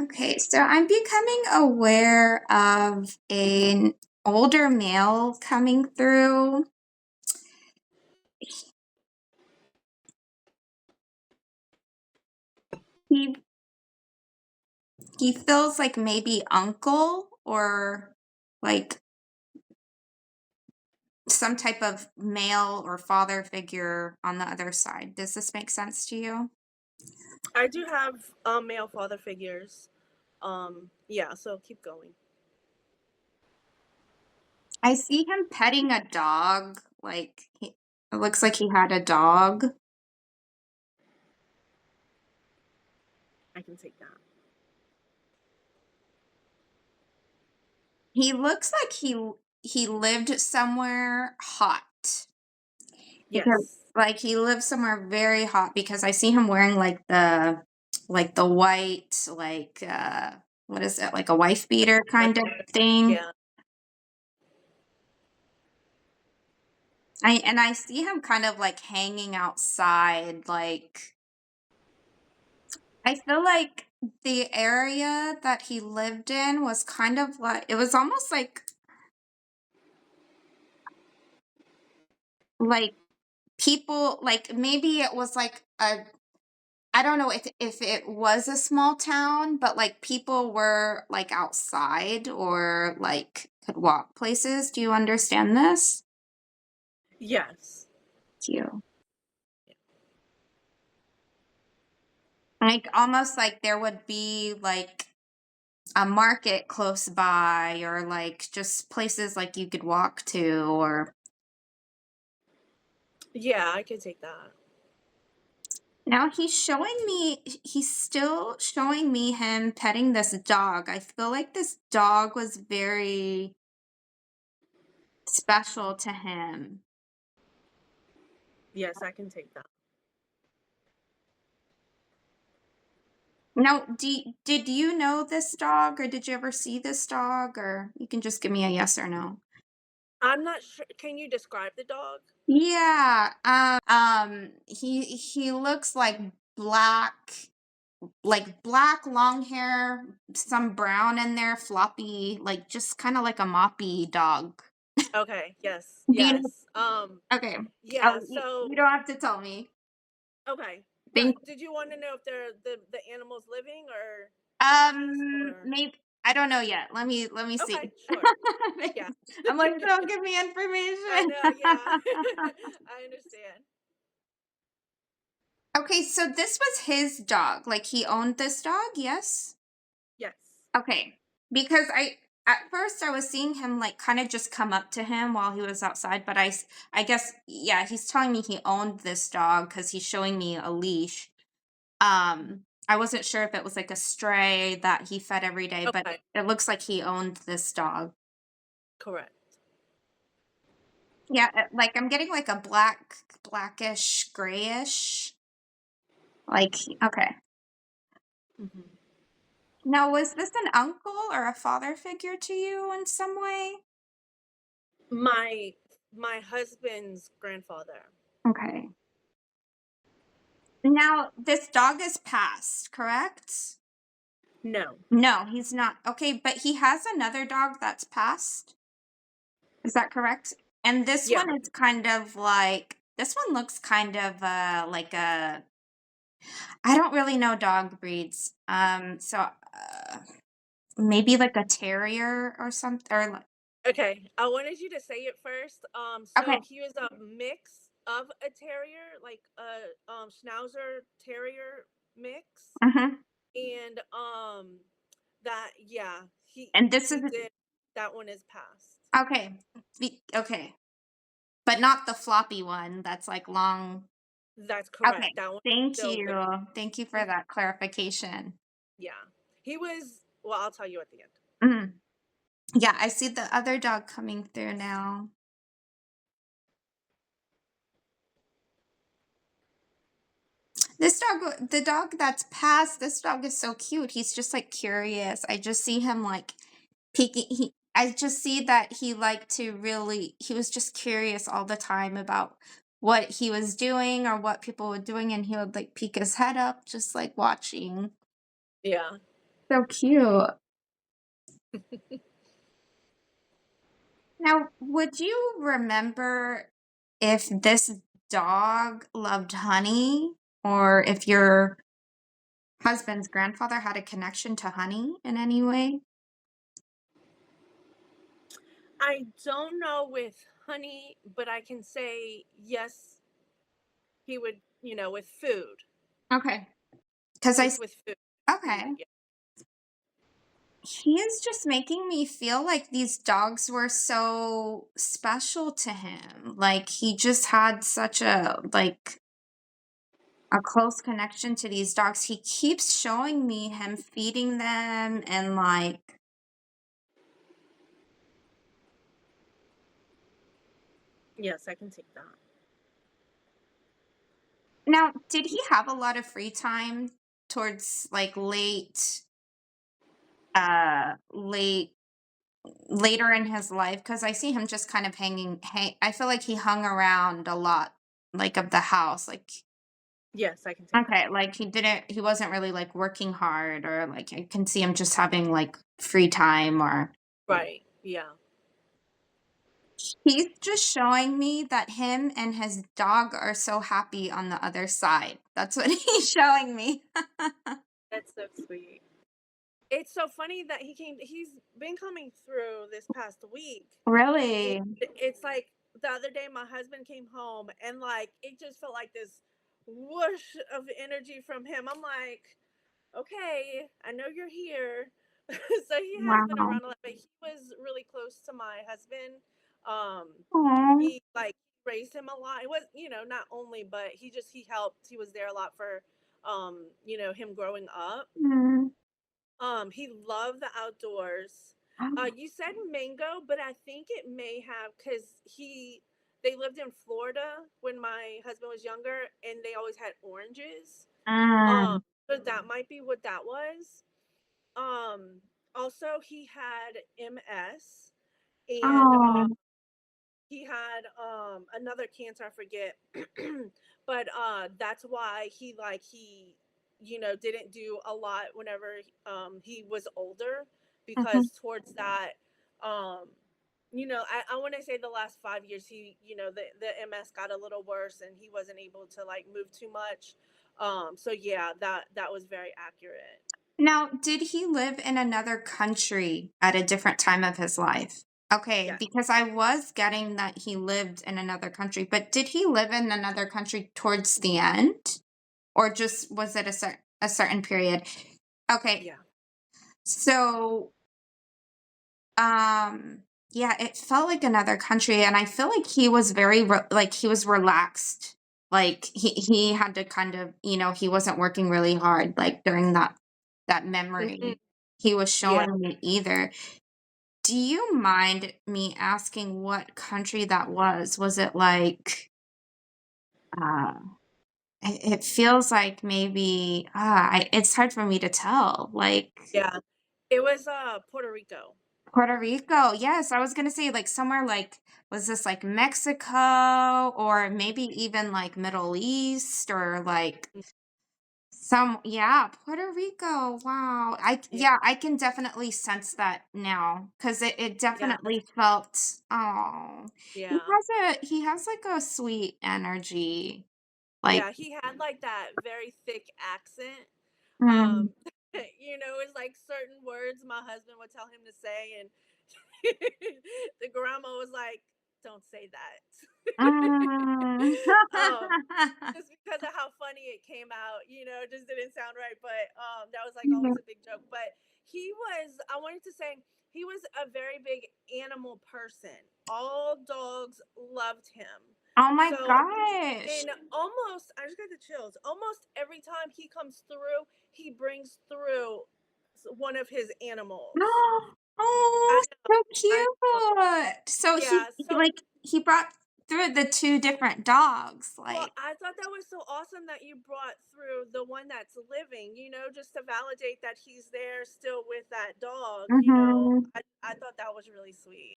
Okay, so I'm becoming aware of an older male coming through. He he feels like maybe uncle or like some type of male or father figure on the other side. Does this make sense to you? I do have male father figures. Yeah, so keep going. I see him petting a dog. It looks like he had a dog. I can take that. He looks like he lived somewhere hot. Because Yes. like he lives somewhere very hot because I see him wearing like the white what is it, like a wife beater kind of thing. Yeah. I see him kind of like hanging outside, like I feel like the area that he lived in was kind of like it was almost like people, like maybe it was like a, I don't know if it was a small town, but like people were like outside or like could walk places. Do you understand this? Yes. Thank you. Like almost like there would be like a market close by or like just places like you could walk to or Yeah, I can take that. now he's still showing me him petting this dog. I feel like this dog was very special to him. Yes, I can take that. Now, did you know this dog, or did you ever see this dog, or you can just give me a yes or no? I'm not sure. Can you describe the dog? Yeah, he looks like black, long hair, some brown in there, floppy, like just kind of like a moppy dog. Okay. Yes. Do you know? Yes. Okay. Yeah. Oh, So you don't have to tell me. okay. Thank. But did you want to know if they're the animals living or deceased or? Maybe I don't know yet. Let me see. Okay. Sure. Yeah. I'm like, don't give me I information. know. Yeah. I understand. Okay, so this was his dog. Like he owned this dog, yes? Yes. Okay. Because I at first I was seeing him like kind of just come up to him while he was outside, but I guess yeah, he's telling me he owned this dog cuz he's showing me a leash. I wasn't sure if it was like a stray that he fed every day, but Okay. it looks like he owned this dog. Correct. Yeah, like I'm getting like a blackish, grayish. Like okay. Hmm. Now, was this an uncle or a father figure to you in some way? My my husband's grandfather. Okay. Now, this dog is passed, correct? No. No, he's not. Okay, but he has another dog that's passed. Is that correct? And this Yeah. one is kind of like this one looks kind of like a I don't really know dog breeds. Maybe like a terrier or something or Okay. I wanted you to say it first. okay. So he was a mix of a terrier, like a schnauzer terrier mix. Mhm. And that yeah, And this is he did that one is passed. okay. Okay. But not the floppy one that's like long. That's Okay. correct. That one Thank still living. you. Thank you for Mhm. that clarification. Yeah. He was well, I'll tell you at the end. Mhm. Yeah, I see the other dog coming through now. The dog that's passed, this dog is so cute. He's just like curious. I just see him like peeking. I just see that he was just curious all the time about what he was doing or what people were doing, and he would like peek his head up, just like watching. Yeah. So cute. Now, would you remember if this dog loved honey or if your husband's grandfather had a connection to honey in any way? I don't know with honey, but I can say yes, he would, with food. Okay. Because With food. Food, okay. yeah. He is just making me feel like these dogs were so special to him. Like he just had such a close connection to these dogs. He keeps showing me him feeding them and like Yes, I can take that. now, did he have a lot of free time towards like late later in his life? Because I see him just kind of I feel like he hung around a lot, like of the house. Like Yes, I can take that. okay, like he wasn't really like working hard or like I can see him just having like free time or Right. Yeah. he's just showing me that him and his dog are so happy on the other side. That's what he's showing me. That's so sweet. It's so funny that he's been coming through this past week. And Really? it's like the other day my husband came home and like it just felt like this whoosh of energy from him. I'm like, okay, I know you're here. So he has been Wow. around a lot, but he was really close to my husband. Um, Aw. he like raised him a lot. It was, not only, but he helped. He was there a lot for, him growing up. Mm. He loved the outdoors. You said mango, but I think it may have because they lived in Florida when my husband was younger, and they always had oranges. Um, Mm. so that might be what that was. Um, Also he had MS, and Oh. he had another cancer, I forget. But that's why didn't do a lot whenever he was older, Mhm. because towards that um I want to say the last 5 years, the MS got a little worse and he wasn't able to like move too much. So yeah, that was very accurate. Now, did he live in another country at a different time of his life? Okay, Yes. because I was getting that he lived in another country, but did he live in another country towards the end? Or just was it a certain period? Okay, Yeah. so Um, yeah, it felt like another country, and I feel like he was like he was relaxed. Like he had to kind of, he wasn't working really hard like during that Mhm. memory he was Yeah. showing me either. Do you mind me asking what country that was? Was it like uh it feels like maybe it's hard for me to tell. Like Yeah. It was Puerto Rico. Puerto Rico, yes, I was gonna say, like, somewhere like was this, like, Mexico or maybe even, like, Middle East or, like, Puerto Rico, wow, Yeah. I can definitely sense that now because it Yeah. definitely felt oh, Yeah. he has, like, a sweet energy, like Yeah, he had like that very thick accent. mm, Um, it's like certain words my husband would tell him to say, and the grandma was like, "Don't say that." mm. um, just because of how funny it came out, it just didn't sound right. But that was like always a big joke. But I wanted to say, he was a very big animal person. All dogs loved him. Oh my So gosh. and almost, I just got the chills. Almost every time he comes through, he brings through one of his animals. I Oh, know, so I know. cute. So Yeah. So, he brought through the 2 different dogs, well, like I thought that was so awesome that you brought through the one that's living. Just to validate that he's there still with that dog. mhm. I thought that was really sweet.